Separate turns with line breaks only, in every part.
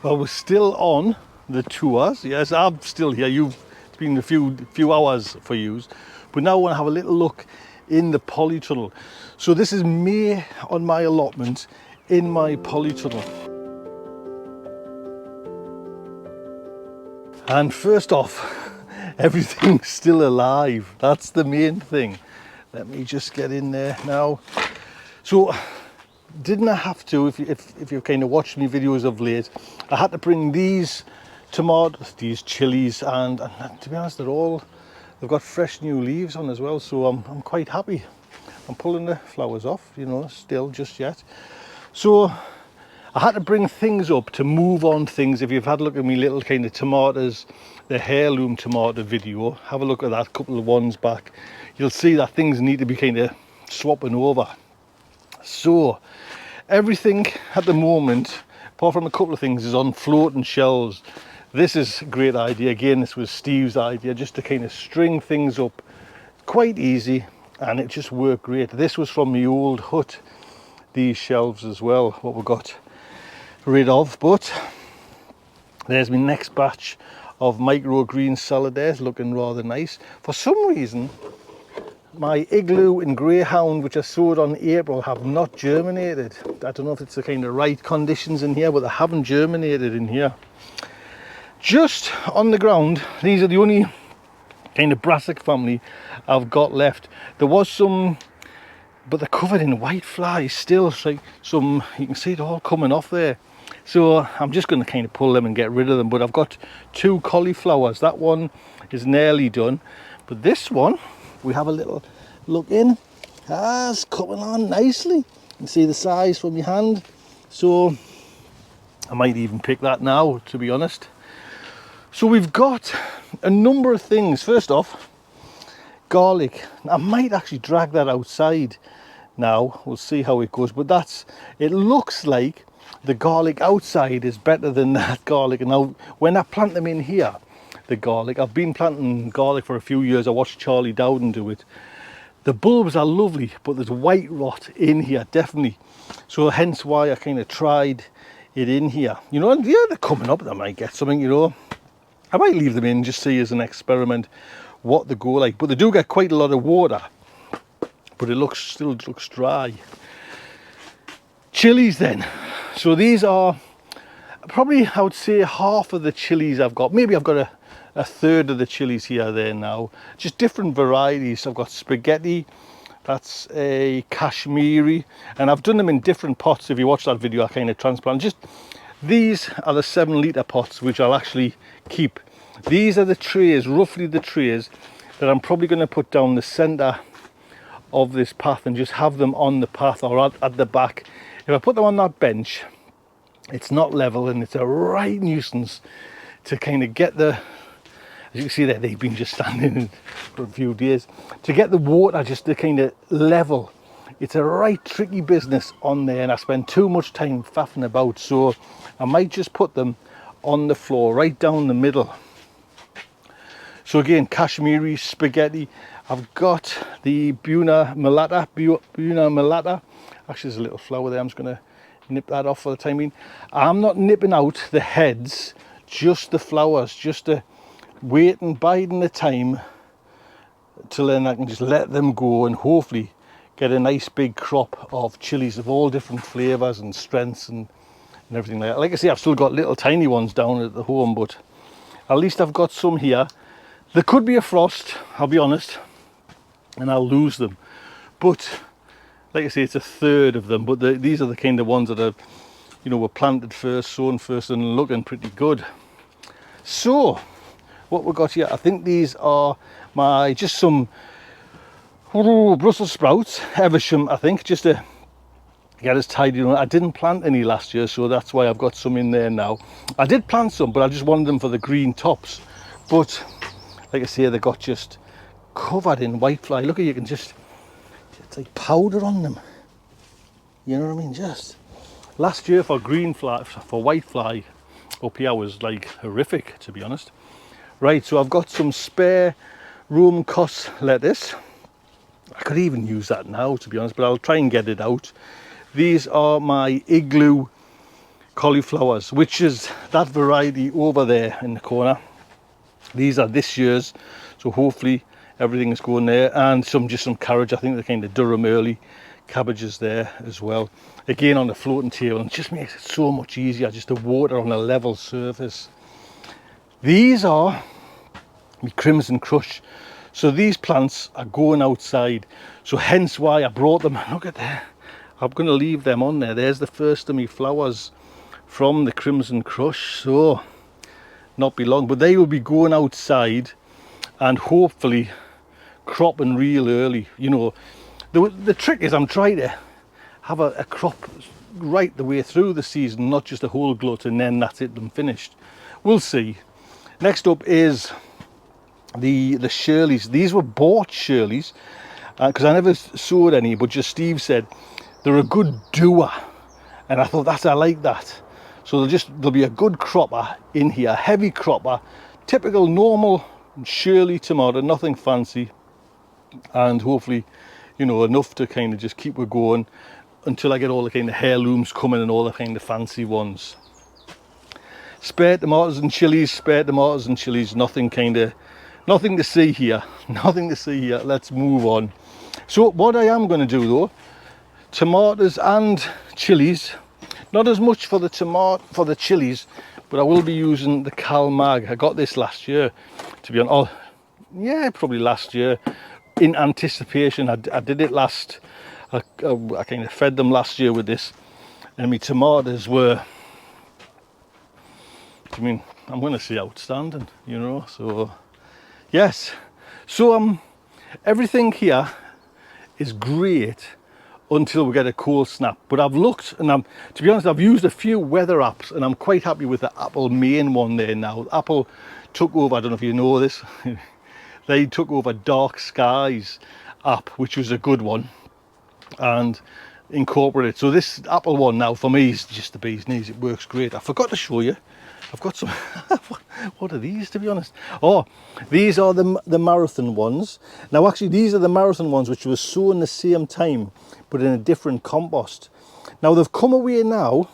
Well, we're still on the tours. Yes, I'm still here. It's been a few hours for you, but now I want to have a little look in the Polytunnel. So this is me on my allotment in my Polytunnel. And first off, everything's still alive. That's the main thing. Let me just get in there now. So didn't I have to, if you've kind of watched me videos of late, I had to bring these tomatoes, these chilies, and to be honest, they've got fresh new leaves on as well, so I'm quite happy. I'm pulling the flowers off, you know, still just yet. So I had to bring things up to move on things. If you've had a look at me little kind of tomatoes, the heirloom tomato video, have a look at that, couple of ones back. You'll see that things need to be kind of swapping over. So everything at the moment, apart from a couple of things, is on floating shelves. This is a great idea. Again, this was Steve's idea, just to kind of string things up. Quite easy, and it just worked great. This was from the old hut, these shelves as well, what we got rid of. But there's my next batch of microgreen saladaires, looking rather nice. For some reason, my igloo and greyhound, which I sowed on April, have not germinated. I don't know if it's the kind of right conditions in here, but they haven't germinated in here. Just on the ground, these are the only kind of brassic family I've got left. There was some, but they're covered in white flies still. It's like some, you can see it all coming off there. So I'm just going to kind of pull them and get rid of them. But I've got 2 cauliflowers. That one is nearly done, but this one, we have a little look in. It's coming on nicely. You can see the size from my hand. So I might even pick that now, to be honest. So we've got a number of things. First off, garlic. I might actually drag that outside now. We'll see how it goes. But it looks like the garlic outside is better than that garlic. And now when I plant them in here, the garlic, I've been planting garlic for a few years. I watched Charlie Dowden do it. The bulbs are lovely, but there's white rot in here, definitely. So hence why I kind of tried it in here. You know, and yeah, they're coming up. I might get something, you know. I might leave them in, just see as an experiment what they go like. But they do get quite a lot of water, but it still looks dry. Chilies then. So these are probably, I would say, half of the chilies I've got. Maybe I've got a third of the chilies here there now. Just different varieties. I've got spaghetti, that's a Kashmiri, and I've done them in different pots. If you watch that video, I kind of transplant. Just these are the 7-litre pots, which I'll actually keep. These are the trays, roughly the trays, that I'm probably going to put down the centre of this path and just have them on the path or at the back. If I put them on that bench, it's not level, and it's a right nuisance to kind of get the, as you can see there, they've been just standing for a few days, to get the water just to kind of level. It's a right tricky business on there, and I spend too much time faffing about. So I might just put them on the floor right down the middle. So again, Kashmiri, spaghetti. I've got the Buna Malata. Actually, there's a little flower there. I'm just going to nip that off for the time being. I'm not nipping out the heads, just the flowers, just to wait and biding the time till then I can just let them go and hopefully get a nice big crop of chilies of all different flavours and strengths and everything like that. Like I say, I've still got little tiny ones down at the home, but at least I've got some here. There could be a frost, I'll be honest, and I'll lose them. But like I say, it's a third of them. But these are the kind of ones that are, you know, were planted first, sown first, and looking pretty good. So what we've got here, I think these are just some Brussels sprouts, Eversham, I think, just to get us tidy. I didn't plant any last year, so that's why I've got some in there now. I did plant some, but I just wanted them for the green tops. But like I say, they got just covered in whitefly. Look, you can just, it's like powder on them. You know what I mean? Just last year for whitefly up here was like horrific, to be honest. Right, so I've got some spare Rome cos lettuce. I could even use that now, to be honest, but I'll try and get it out. These are my igloo cauliflowers, which is that variety over there in the corner. These are this year's, so hopefully everything is going there, and just some carriage. I think the kind of Durham early cabbages there as well, again on the floating table, and it just makes it so much easier just to water on a level surface. These are my Crimson Crush, so these plants are going outside, so hence why I brought them. Look at there, I'm going to leave them on there. There's the first of my flowers from the Crimson Crush, so not be long, but they will be going outside and hopefully cropping real early. You know, the trick is I'm trying to have a crop right the way through the season, not just a whole glut and then that's it, I'm finished. We'll see. Next up is the Shirleys. These were bought Shirleys because I never sowed any, but just Steve said they're a good doer, and I thought I like that. So there'll be a good cropper in here, heavy cropper, typical normal Shirley tomato, nothing fancy, and hopefully, you know, enough to kind of just keep it going until I get all the kind of heirlooms coming and all the kind of fancy ones. Spare tomatoes and chilies, nothing to see here, nothing to see here. Let's move on. So what I am going to do though, tomatoes and chilies, not as much for the chilies, but I will be using the Cal Mag. I got this last year, to be honest. Oh, yeah, probably last year, in anticipation. I did it last. I kind of fed them last year with this, and my tomatoes were, I mean, I'm going to say outstanding, you know. So yes, so everything here is great until we get a cold snap. But I've looked, and to be honest, I've used a few weather apps, and I'm quite happy with the Apple main one there now. Apple took over, I don't know if you know this, they took over Dark Skies app, which was a good one, and incorporated. So this Apple one now for me is just the bee's knees. It works great. I forgot to show you. I've got some. What are these, to be honest? Oh, these are the marathon ones. Now, actually, these are the marathon ones which were sown the same time, but in a different compost. Now they've come away now,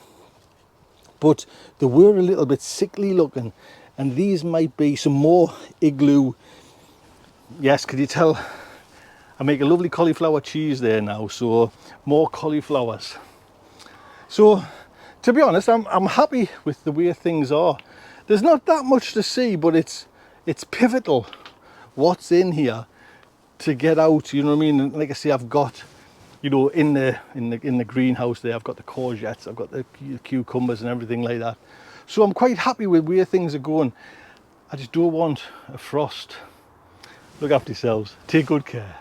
but they were a little bit sickly looking, and these might be some more igloo. Yes, could you tell? I make a lovely cauliflower cheese there now, so more cauliflowers. So, to be honest, I'm happy with the way things are. There's not that much to see, but it's pivotal what's in here to get out. You know what I mean? And like I say, I've got, you know, in the greenhouse there, I've got the courgettes, I've got the cucumbers and everything like that. So I'm quite happy with where things are going. I just don't want a frost. Look after yourselves. Take good care.